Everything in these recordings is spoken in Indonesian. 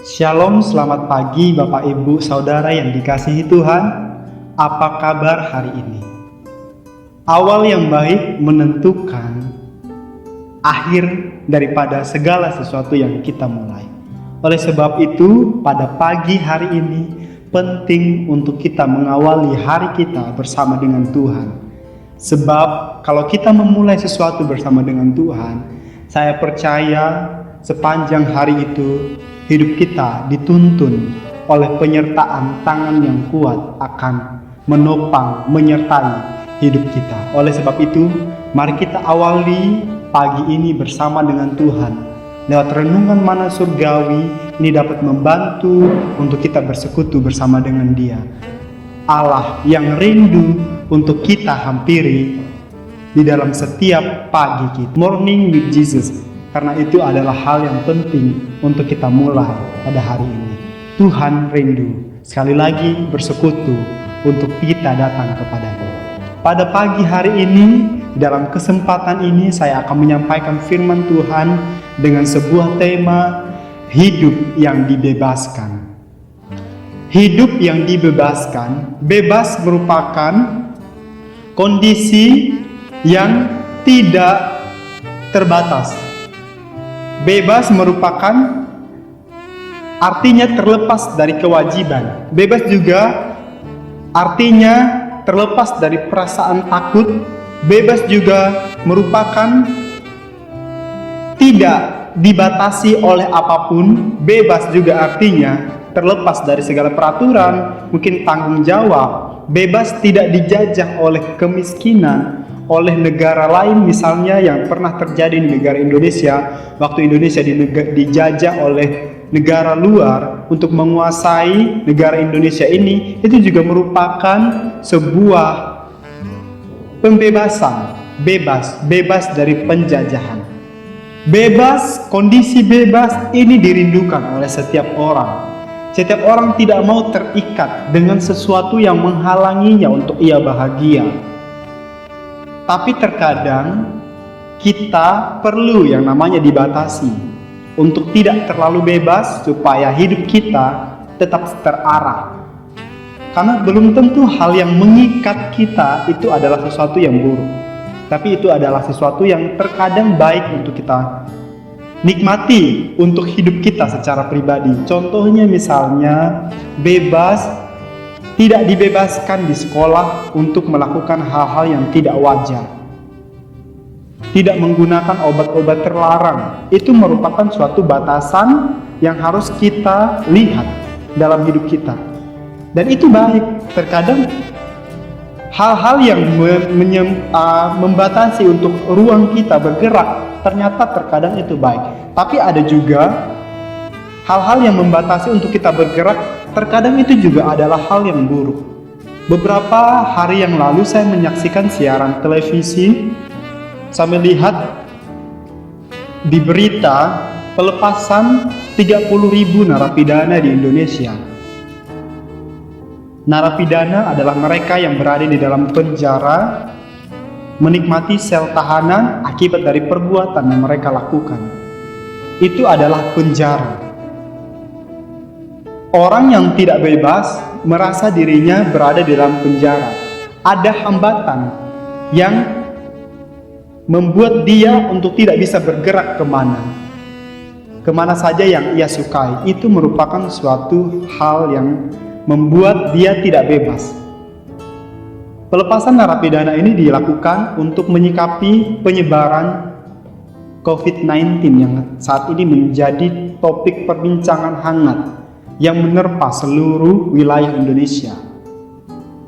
Shalom, selamat pagi Bapak Ibu Saudara yang dikasihi Tuhan. Apa kabar hari ini? Awal yang baik menentukan akhir daripada segala sesuatu yang kita mulai. Oleh sebab itu, pada pagi hari ini penting untuk kita mengawali hari kita bersama dengan Tuhan. Sebab kalau kita memulai sesuatu bersama dengan Tuhan, saya percaya sepanjang hari itu hidup kita dituntun oleh penyertaan tangan yang kuat akan menopang, menyertai hidup kita. Oleh sebab itu, mari kita awali pagi ini bersama dengan Tuhan. Lewat renungan mana surgawi, ini dapat membantu untuk kita bersekutu bersama dengan Dia. Allah yang rindu untuk kita hampiri di dalam setiap pagi kita. Morning with Jesus. Karena itu adalah hal yang penting untuk kita mulai pada hari ini. Tuhan rindu sekali lagi bersekutu untuk kita datang kepada-Nya. Pada pagi hari ini, dalam kesempatan ini saya akan menyampaikan firman Tuhan dengan sebuah tema hidup yang dibebaskan. Hidup yang dibebaskan, bebas merupakan kondisi yang tidak terbatas. Bebas merupakan artinya terlepas dari kewajiban. Bebas juga artinya terlepas dari perasaan takut. Bebas juga merupakan tidak dibatasi oleh apapun. Bebas juga artinya terlepas dari segala peraturan, mungkin tanggung jawab. Bebas tidak dijajah oleh kemiskinan, oleh negara lain misalnya yang pernah terjadi di negara Indonesia. Waktu Indonesia dijajah oleh negara luar untuk menguasai negara Indonesia ini, itu juga merupakan sebuah pembebasan. Bebas dari penjajahan. Bebas, kondisi bebas ini dirindukan oleh setiap orang. Setiap orang tidak mau terikat dengan sesuatu yang menghalanginya untuk ia bahagia. Tapi terkadang kita perlu yang namanya dibatasi untuk tidak terlalu bebas supaya hidup kita tetap terarah. Karena belum tentu hal yang mengikat kita itu adalah sesuatu yang buruk. Tapi itu adalah sesuatu yang terkadang baik untuk kita nikmati untuk hidup kita secara pribadi. Contohnya misalnya bebas, tidak dibebaskan di sekolah untuk melakukan hal-hal yang tidak wajar. Tidak menggunakan obat-obat terlarang. Itu merupakan suatu batasan yang harus kita lihat dalam hidup kita. Dan itu baik. Terkadang hal-hal yang membatasi untuk ruang kita bergerak, ternyata terkadang itu baik. Tapi ada juga hal-hal yang membatasi untuk kita bergerak, terkadang itu juga adalah hal yang buruk. Beberapa hari yang lalu saya menyaksikan siaran televisi. Saya melihat di berita pelepasan 30.000 narapidana di Indonesia. Narapidana adalah mereka yang berada di dalam penjara, menikmati sel tahanan akibat dari perbuatan yang mereka lakukan. Itu adalah penjara. Orang yang tidak bebas merasa dirinya berada di dalam penjara. Ada hambatan yang membuat dia untuk tidak bisa bergerak kemana saja yang ia sukai. Itu merupakan suatu hal yang membuat dia tidak bebas. Pelepasan narapidana ini dilakukan untuk menyikapi penyebaran COVID-19 yang saat ini menjadi topik perbincangan hangat yang menerpa seluruh wilayah Indonesia.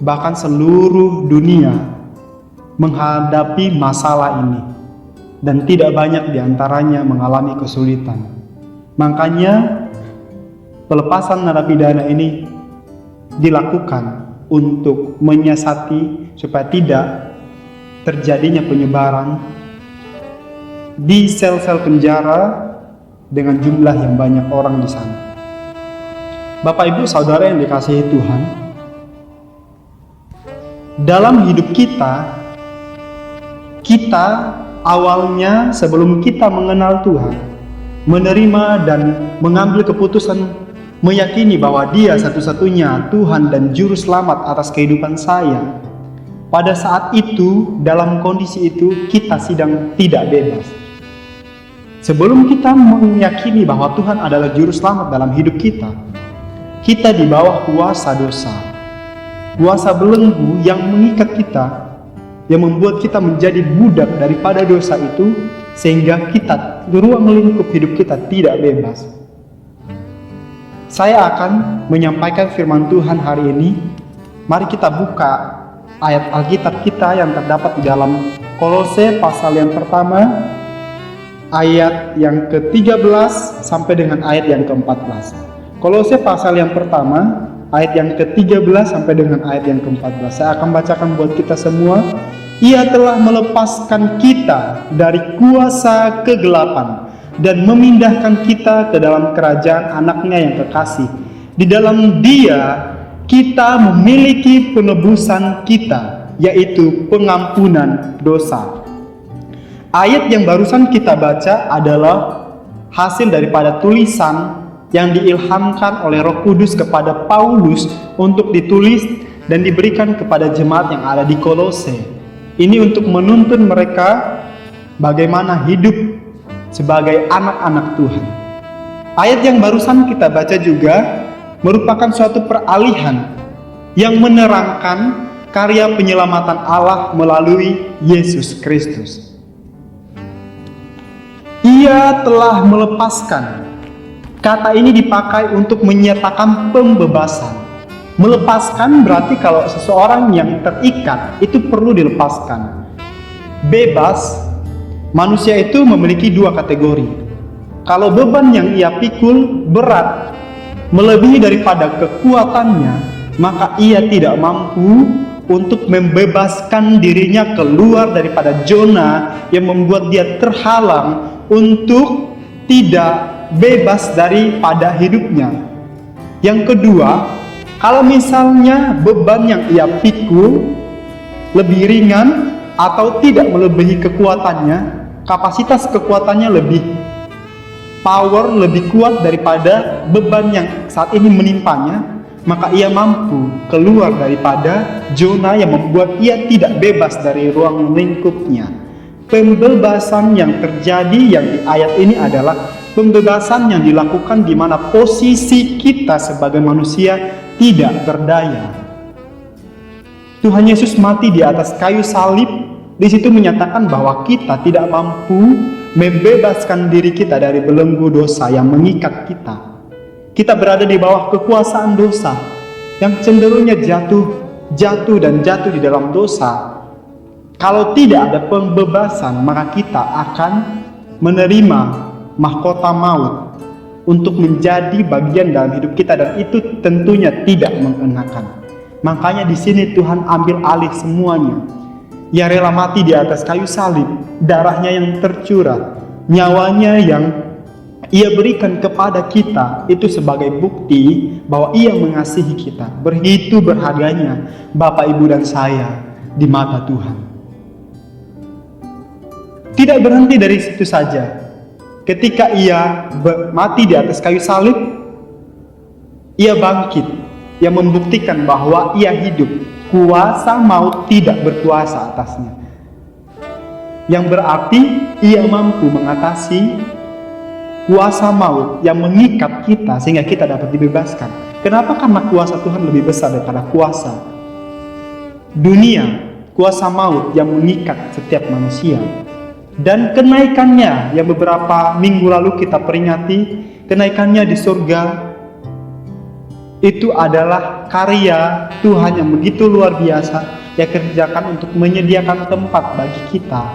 Bahkan seluruh dunia menghadapi masalah ini, dan tidak banyak diantaranya mengalami kesulitan. Makanya pelepasan narapidana ini dilakukan untuk menyiasati supaya tidak terjadinya penyebaran di sel-sel penjara dengan jumlah yang banyak orang di sana. Bapak Ibu Saudara yang dikasihi Tuhan, dalam hidup kita awalnya sebelum kita mengenal Tuhan, menerima dan mengambil keputusan meyakini bahwa Dia satu-satunya Tuhan dan Juru Selamat atas kehidupan saya, pada saat itu, dalam kondisi itu, kita sedang tidak bebas. Sebelum kita meyakini bahwa Tuhan adalah Juru Selamat dalam hidup kita di bawah kuasa dosa, kuasa belenggu yang mengikat kita, yang membuat kita menjadi budak daripada dosa itu, sehingga kita, ruang lingkup hidup kita tidak bebas. Saya akan menyampaikan firman Tuhan hari ini. Mari kita buka ayat Alkitab kita yang terdapat di dalam Kolose pasal yang pertama, ayat yang ke-13 sampai dengan ayat yang ke-14. Kolose pasal yang pertama, ayat yang ke-13 sampai dengan ayat yang ke-14. Saya akan bacakan buat kita semua. Ia telah melepaskan kita dari kuasa kegelapan dan memindahkan kita ke dalam kerajaan anaknya yang kekasih. Di dalam Dia kita memiliki penebusan kita, yaitu pengampunan dosa. Ayat yang barusan kita baca adalah hasil daripada tulisan yang diilhamkan oleh Roh Kudus kepada Paulus untuk ditulis dan diberikan kepada jemaat yang ada di Kolose. Ini untuk menuntun mereka bagaimana hidup sebagai anak-anak Tuhan. Ayat yang barusan kita baca juga merupakan suatu peralihan yang menerangkan karya penyelamatan Allah melalui Yesus Kristus. Ia telah melepaskan. Kata ini dipakai untuk menyatakan pembebasan. Melepaskan berarti kalau seseorang yang terikat itu perlu dilepaskan. Bebas, manusia itu memiliki dua kategori. Kalau beban yang ia pikul berat, melebihi daripada kekuatannya, maka ia tidak mampu untuk membebaskan dirinya keluar daripada zona yang membuat dia terhalang untuk tidak bebas daripada hidupnya. Yang kedua, kalau misalnya beban yang ia pikul lebih ringan atau tidak melebihi kekuatannya, kapasitas kekuatannya lebih power, lebih kuat daripada beban yang saat ini menimpanya, maka ia mampu keluar daripada zona yang membuat ia tidak bebas dari ruang lingkupnya. Pembebasan yang terjadi yang di ayat ini adalah pembebasan yang dilakukan di mana posisi kita sebagai manusia tidak berdaya. Tuhan Yesus mati di atas kayu salib, di situ menyatakan bahwa kita tidak mampu membebaskan diri kita dari belenggu dosa yang mengikat kita. Kita berada di bawah kekuasaan dosa yang cenderungnya jatuh di dalam dosa. Kalau tidak ada pembebasan, maka kita akan menerima mahkota maut untuk menjadi bagian dalam hidup kita, dan itu tentunya tidak mengenakan. Makanya di sini Tuhan ambil alih semuanya. Ia rela mati di atas kayu salib, darahnya yang tercurah, nyawanya yang Ia berikan kepada kita itu sebagai bukti bahwa Ia mengasihi kita. Begitu berharganya Bapak, Ibu, dan saya di mata Tuhan. Tidak berhenti dari situ saja. Ketika Ia mati di atas kayu salib, Ia bangkit, Ia membuktikan bahwa Ia hidup. Kuasa maut tidak berkuasa atasnya. Yang berarti Ia mampu mengatasi kuasa maut yang mengikat kita sehingga kita dapat dibebaskan. Kenapa? Karena kuasa Tuhan lebih besar daripada kuasa dunia, kuasa maut yang mengikat setiap manusia. Dan kenaikannya yang beberapa minggu lalu kita peringati, kenaikannya di surga, itu adalah karya Tuhan yang begitu luar biasa yang kerjakan untuk menyediakan tempat bagi kita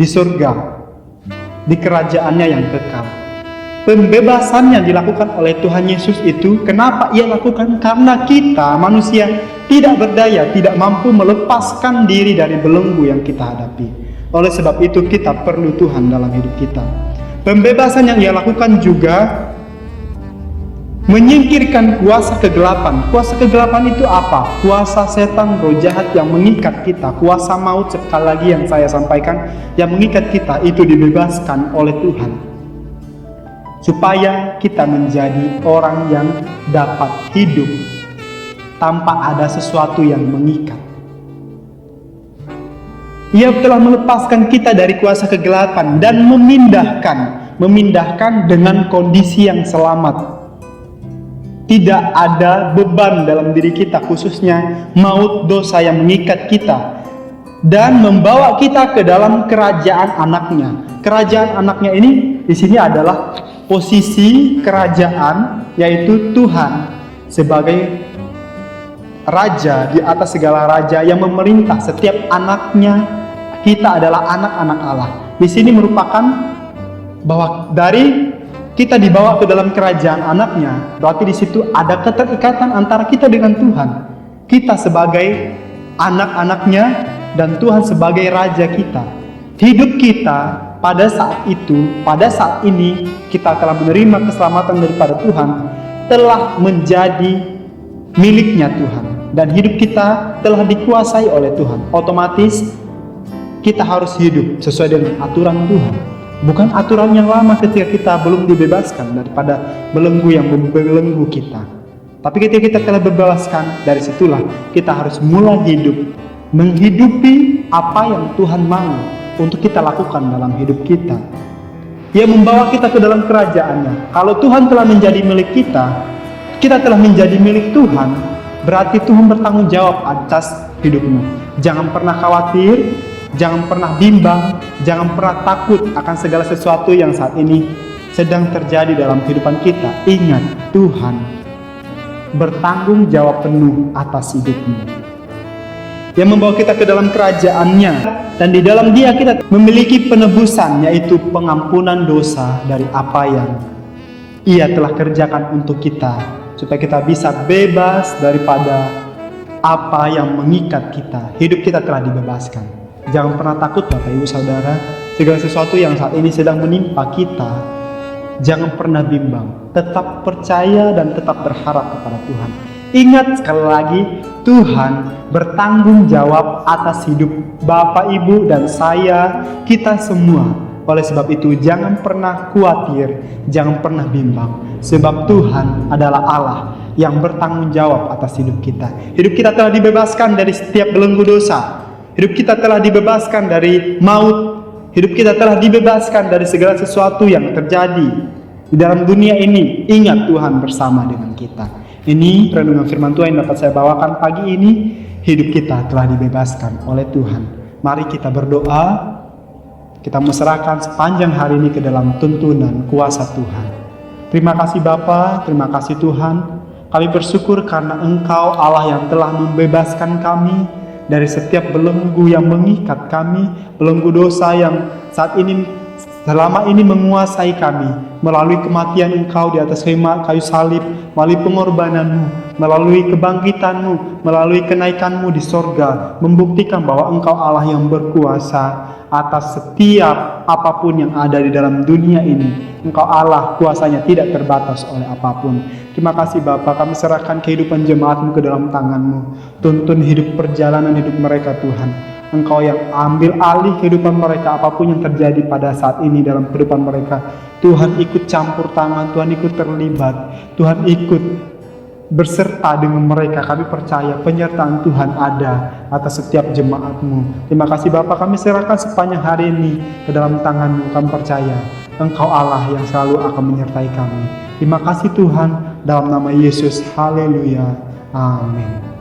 di surga, di kerajaannya yang kekal. Pembebasan yang dilakukan oleh Tuhan Yesus itu, kenapa Ia lakukan? Karena kita manusia tidak berdaya, tidak mampu melepaskan diri dari belenggu yang kita hadapi. Oleh sebab itu kita perlu Tuhan dalam hidup kita. Pembebasan yang Ia lakukan juga menyingkirkan kuasa kegelapan. Kuasa kegelapan itu apa? Kuasa setan, roh jahat yang mengikat kita. Kuasa maut, sekali lagi yang saya sampaikan, yang mengikat kita itu dibebaskan oleh Tuhan. supaya kita menjadi orang yang dapat hidup tanpa ada sesuatu yang mengikat. Ia telah melepaskan kita dari kuasa kegelapan dan memindahkan dengan kondisi yang selamat. Tidak ada beban dalam diri kita, khususnya maut dosa yang mengikat kita, dan membawa kita ke dalam kerajaan anaknya. Kerajaan anaknya ini di sini adalah posisi kerajaan, yaitu Tuhan sebagai raja di atas segala raja yang memerintah setiap anaknya. Kita adalah anak-anak Allah. Di sini merupakan bahwa dari kita dibawa ke dalam kerajaan anaknya, berarti di situ ada keterikatan antara kita dengan Tuhan. Kita sebagai anak-anaknya dan Tuhan sebagai raja kita. Hidup kita pada saat itu, pada saat ini kita telah menerima keselamatan daripada Tuhan, telah menjadi miliknya Tuhan, dan hidup kita telah dikuasai oleh Tuhan. Otomatis kita harus hidup sesuai dengan aturan Tuhan, bukan aturan yang lama ketika kita belum dibebaskan daripada belenggu yang membelenggu kita. Tapi ketika kita telah bebaskan, dari situlah kita harus mulai hidup, menghidupi apa yang Tuhan mau untuk kita lakukan dalam hidup kita. Ia membawa kita ke dalam kerajaannya. Kalau Tuhan telah menjadi milik kita, kita telah menjadi milik Tuhan, berarti Tuhan bertanggung jawab atas hidupmu. Jangan pernah khawatir, jangan pernah bimbang, jangan pernah takut akan segala sesuatu yang saat ini sedang terjadi dalam kehidupan kita. Ingat, Tuhan bertanggung jawab penuh atas hidupmu, yang membawa kita ke dalam kerajaannya, dan di dalam Dia kita memiliki penebusan, yaitu pengampunan dosa dari apa yang Ia telah kerjakan untuk kita, supaya kita bisa bebas daripada apa yang mengikat kita. Hidup kita telah dibebaskan. Jangan pernah takut Bapak Ibu Saudara, segala sesuatu yang saat ini sedang menimpa kita, jangan pernah bimbang, tetap percaya dan tetap berharap kepada Tuhan. Ingat sekali lagi, Tuhan bertanggung jawab atas hidup Bapak Ibu dan saya, kita semua. Oleh sebab itu jangan pernah khawatir, jangan pernah bimbang, sebab Tuhan adalah Allah yang bertanggung jawab atas hidup kita. Hidup kita telah dibebaskan dari setiap belenggu dosa. Hidup kita telah dibebaskan dari maut. Hidup kita telah dibebaskan dari segala sesuatu yang terjadi di dalam dunia ini. Ingat, Tuhan bersama dengan kita. Ini renungan firman Tuhan yang dapat saya bawakan pagi ini. Hidup kita telah dibebaskan oleh Tuhan. Mari kita berdoa. Kita menyerahkan sepanjang hari ini ke dalam tuntunan kuasa Tuhan. Terima kasih Bapa, terima kasih Tuhan. Kami bersyukur karena Engkau Allah yang telah membebaskan kami dari setiap belenggu yang mengikat kami, belenggu dosa yang saat ini selama ini menguasai kami, melalui kematian Engkau di atas kayu salib, melalui pengorbananmu, melalui kebangkitanmu, melalui kenaikanmu di sorga, membuktikan bahwa Engkau Allah yang berkuasa atas setiap apapun yang ada di dalam dunia ini. Engkau Allah, kuasanya tidak terbatas oleh apapun. Terima kasih Bapa, kami serahkan kehidupan jemaat-Mu ke dalam tangan-Mu. Tuntun hidup perjalanan hidup mereka Tuhan. Engkau yang ambil alih kehidupan mereka, apapun yang terjadi pada saat ini dalam kehidupan mereka. Tuhan ikut campur tangan, Tuhan ikut terlibat, Tuhan ikut berserta dengan mereka. Kami percaya penyertaan Tuhan ada atas setiap jemaat-Mu. Terima kasih Bapa, kami serahkan sepanjang hari ini ke dalam tangan-Mu. Kami percaya Engkau Allah yang selalu akan menyertai kami. Terima kasih Tuhan, dalam nama Yesus. Haleluya. Amin.